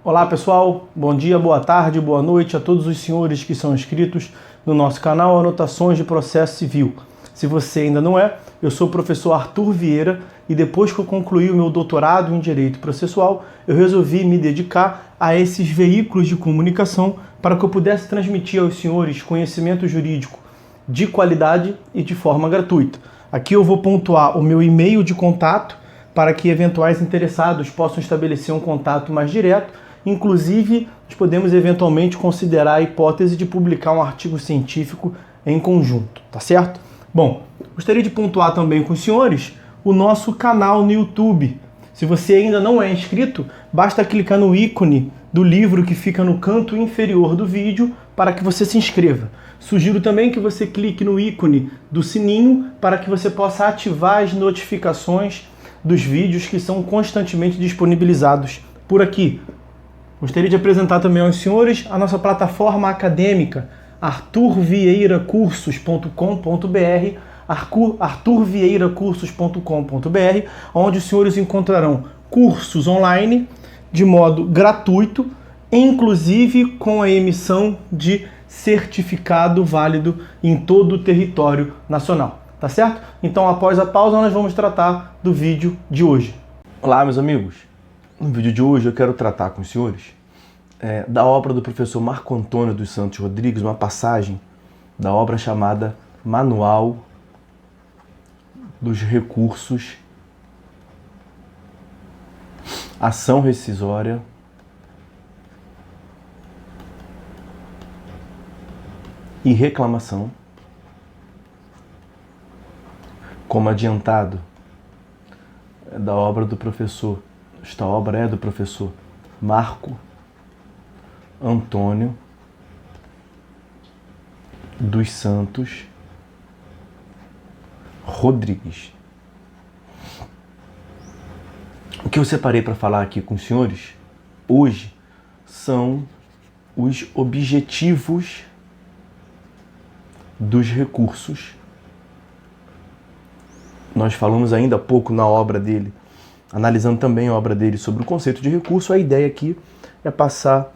Olá pessoal, bom dia, boa tarde, boa noite a todos os senhores que são inscritos no nosso canal Anotações de Processo Civil. Se você ainda não é, eu sou o professor Arthur Vieira e depois que eu concluí o meu doutorado em Direito Processual, eu resolvi me dedicar a esses veículos de comunicação para que eu pudesse transmitir aos senhores conhecimento jurídico de qualidade e de forma gratuita. Aqui eu vou pontuar o meu e-mail de contato para que eventuais interessados possam estabelecer um contato mais direto. Inclusive, nós podemos eventualmente considerar a hipótese de publicar um artigo científico em conjunto, tá certo? Bom, gostaria de pontuar também com os senhores o nosso canal no YouTube. Se você ainda não é inscrito, basta clicar no ícone do livro que fica no canto inferior do vídeo para que você se inscreva. Sugiro também que você clique no ícone do sininho para que você possa ativar as notificações dos vídeos que são constantemente disponibilizados por aqui. Gostaria de apresentar também aos senhores a nossa plataforma acadêmica arturvieiracursos.com.br, arturvieiracursos.com.br, onde os senhores encontrarão cursos online de modo gratuito, inclusive com a emissão de certificado válido em todo o território nacional. Tá certo? Então, após a pausa, nós vamos tratar do vídeo de hoje. Olá, meus amigos. No vídeo de hoje eu quero tratar com os senhores da obra do professor Marco Antônio dos Santos Rodrigues, uma passagem da obra chamada Manual dos Recursos, Ação Rescisória e Reclamação. Como adiantado, da obra do professor, esta obra é do professor Marco Antônio dos Santos Rodrigues. O que eu separei para falar aqui com os senhores hoje são os objetivos dos recursos. Nós falamos ainda há pouco na obra dele, analisando também a obra dele sobre o conceito de recurso. A ideia aqui é passar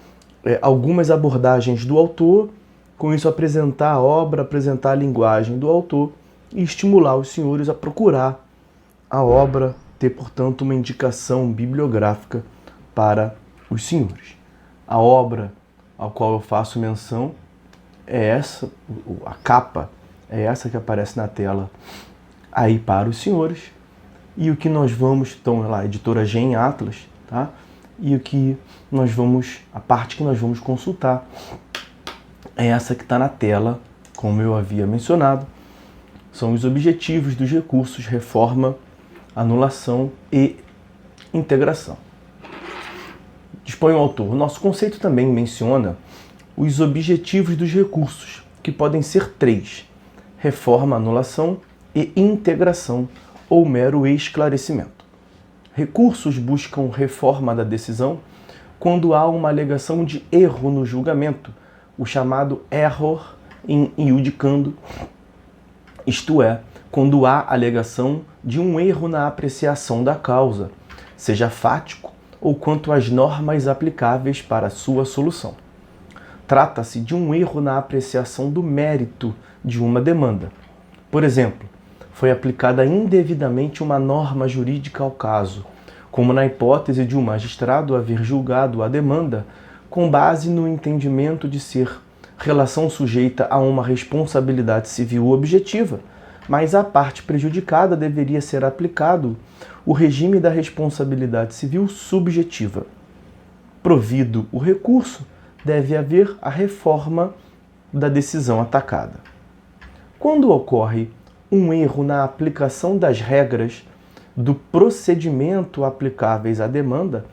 algumas abordagens do autor, com isso apresentar a obra, apresentar a linguagem do autor e estimular os senhores a procurar a obra, ter, portanto, uma indicação bibliográfica para os senhores. A obra a qual eu faço menção é essa, a capa é essa que aparece na tela aí para os senhores, e o que nós vamos, então lá, editora Gen Atlas, tá? E o que nós vamos, a parte que nós vamos consultar é essa que está na tela, como eu havia mencionado, são os objetivos dos recursos, reforma, anulação e integração. Dispõe o autor. O nosso conceito também menciona os objetivos dos recursos, que podem ser 3: reforma, anulação e integração ou mero esclarecimento. Recursos buscam reforma da decisão quando há uma alegação de erro no julgamento, o chamado error in iudicando, isto é, quando há alegação de um erro na apreciação da causa, seja fático ou quanto às normas aplicáveis para sua solução. Trata-se de um erro na apreciação do mérito de uma demanda. Por exemplo, foi aplicada indevidamente uma norma jurídica ao caso, como na hipótese de um magistrado haver julgado a demanda com base no entendimento de ser relação sujeita a uma responsabilidade civil objetiva, mas à parte prejudicada deveria ser aplicado o regime da responsabilidade civil subjetiva. Provido o recurso, deve haver a reforma da decisão atacada. Quando ocorre um erro na aplicação das regras do procedimento aplicáveis à demanda,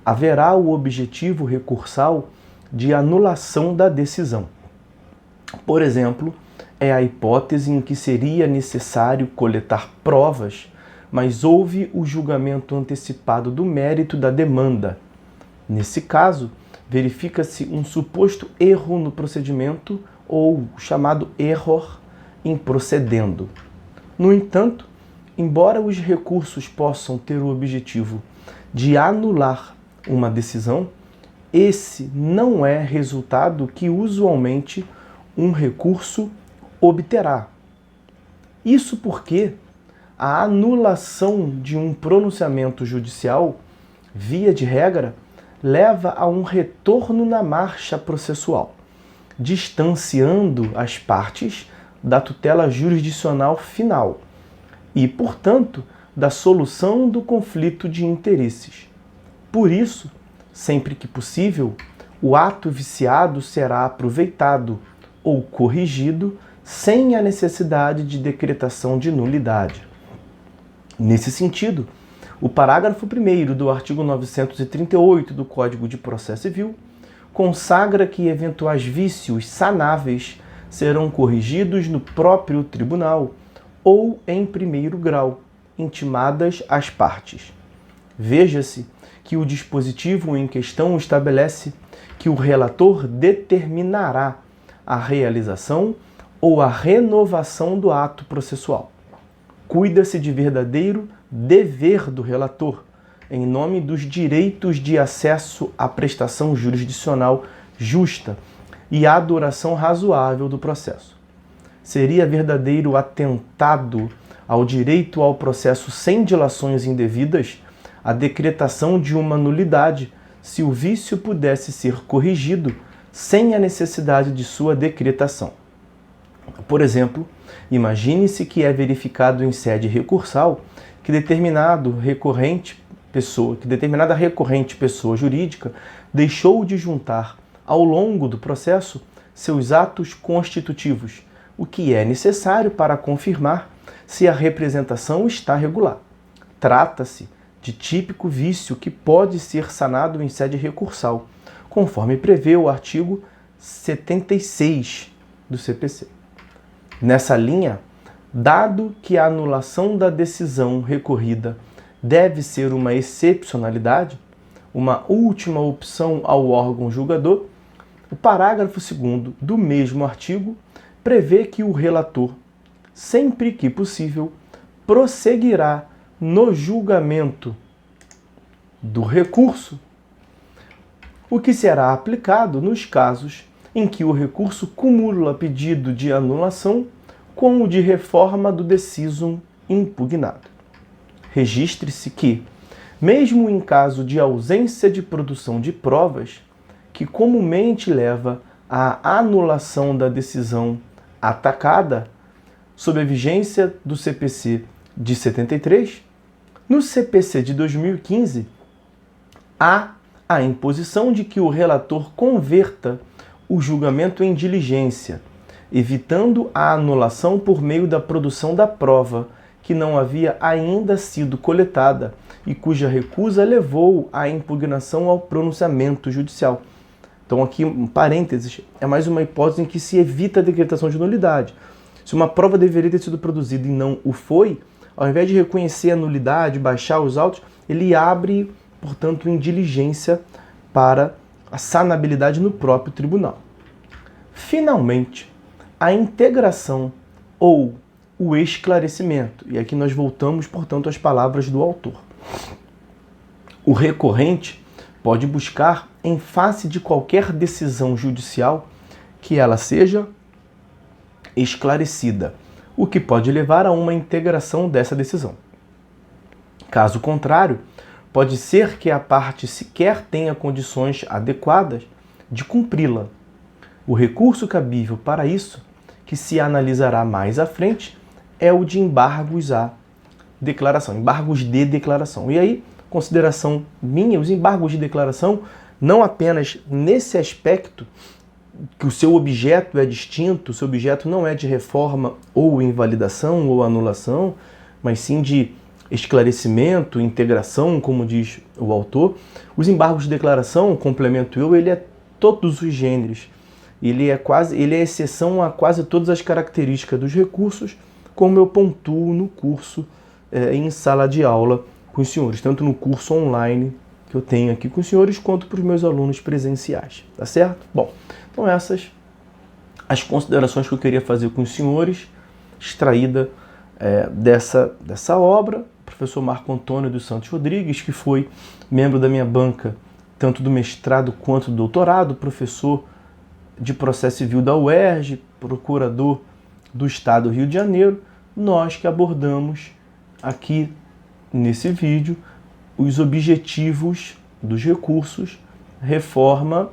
haverá o objetivo recursal de anulação da decisão. Por exemplo, é a hipótese em que seria necessário coletar provas, mas houve o julgamento antecipado do mérito da demanda. Nesse caso, verifica-se um suposto erro no procedimento ou chamado error in procedendo. No entanto, embora os recursos possam ter o objetivo de anular uma decisão, esse não é resultado que usualmente um recurso obterá. Isso porque a anulação de um pronunciamento judicial, via de regra, leva a um retorno na marcha processual, distanciando as partes da tutela jurisdicional final e, portanto, da solução do conflito de interesses. Por isso, sempre que possível, o ato viciado será aproveitado ou corrigido sem a necessidade de decretação de nulidade. Nesse sentido, o parágrafo 1º do artigo 938 do Código de Processo Civil consagra que eventuais vícios sanáveis serão corrigidos no próprio tribunal ou em primeiro grau, intimadas as partes. Veja-se que o dispositivo em questão estabelece que o relator determinará a realização ou a renovação do ato processual. Cuida-se de verdadeiro dever do relator, em nome dos direitos de acesso à prestação jurisdicional justa e à duração razoável do processo. Seria verdadeiro atentado ao direito ao processo sem dilações indevidas a decretação de uma nulidade se o vício pudesse ser corrigido sem a necessidade de sua decretação. Por exemplo, imagine-se que é verificado em sede recursal que determinada recorrente pessoa jurídica deixou de juntar ao longo do processo seus atos constitutivos, o que é necessário para confirmar se a representação está regular. Trata-se de típico vício que pode ser sanado em sede recursal, conforme prevê o artigo 76 do CPC. Nessa linha, dado que a anulação da decisão recorrida deve ser uma excepcionalidade, uma última opção ao órgão julgador, o parágrafo 2º do mesmo artigo prevê que o relator, sempre que possível, prosseguirá no julgamento do recurso, o que será aplicado nos casos em que o recurso cumula pedido de anulação com o de reforma do decisum impugnado. Registre-se que, mesmo em caso de ausência de produção de provas, que comumente leva à anulação da decisão atacada, sob a vigência do CPC de 73, no CPC de 2015, há a imposição de que o relator converta o julgamento em diligência, evitando a anulação por meio da produção da prova que não havia ainda sido coletada e cuja recusa levou à impugnação ao pronunciamento judicial. Então aqui, um parênteses, é mais uma hipótese em que se evita a decretação de nulidade. Se uma prova deveria ter sido produzida e não o foi, ao invés de reconhecer a nulidade, baixar os autos, ele abre, portanto, em diligência para a sanabilidade no próprio tribunal. Finalmente, a integração ou o esclarecimento. E aqui nós voltamos, portanto, às palavras do autor. O recorrente pode buscar, em face de qualquer decisão judicial, que ela seja esclarecida, o que pode levar a uma integração dessa decisão. Caso contrário, pode ser que a parte sequer tenha condições adequadas de cumpri-la. O recurso cabível para isso, que se analisará mais à frente, é o de embargos à declaração, embargos de declaração. E aí, consideração minha, os embargos de declaração, não apenas nesse aspecto, que o seu objeto é distinto, o seu objeto não é de reforma ou invalidação ou anulação, mas sim de esclarecimento, integração, como diz o autor. Os embargos de declaração, complemento eu, ele é todos os gêneros. Ele é exceção a quase todas as características dos recursos, como eu pontuo no curso em sala de aula com os senhores, tanto no curso online que eu tenho aqui com os senhores, quanto para os meus alunos presenciais, tá certo? Bom, então essas as considerações que eu queria fazer com os senhores, extraída dessa obra, professor Marco Antônio dos Santos Rodrigues, que foi membro da minha banca tanto do mestrado quanto do doutorado, professor de processo civil da UERJ, procurador do Estado do Rio de Janeiro, nós que abordamos aqui nesse vídeo os objetivos dos recursos, reforma,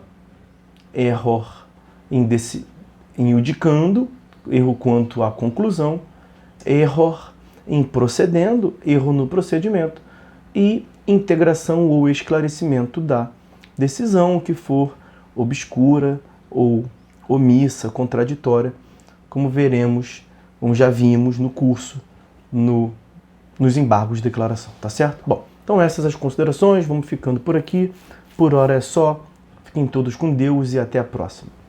error em iudicando, erro quanto à conclusão, error em procedendo, erro no procedimento, e integração ou esclarecimento da decisão que for obscura ou omissa, contraditória, como veremos, como já vimos no curso, nos embargos de declaração, tá certo? Bom, então essas as considerações, vamos ficando por aqui. Por hora é só. Fiquem todos com Deus e até a próxima.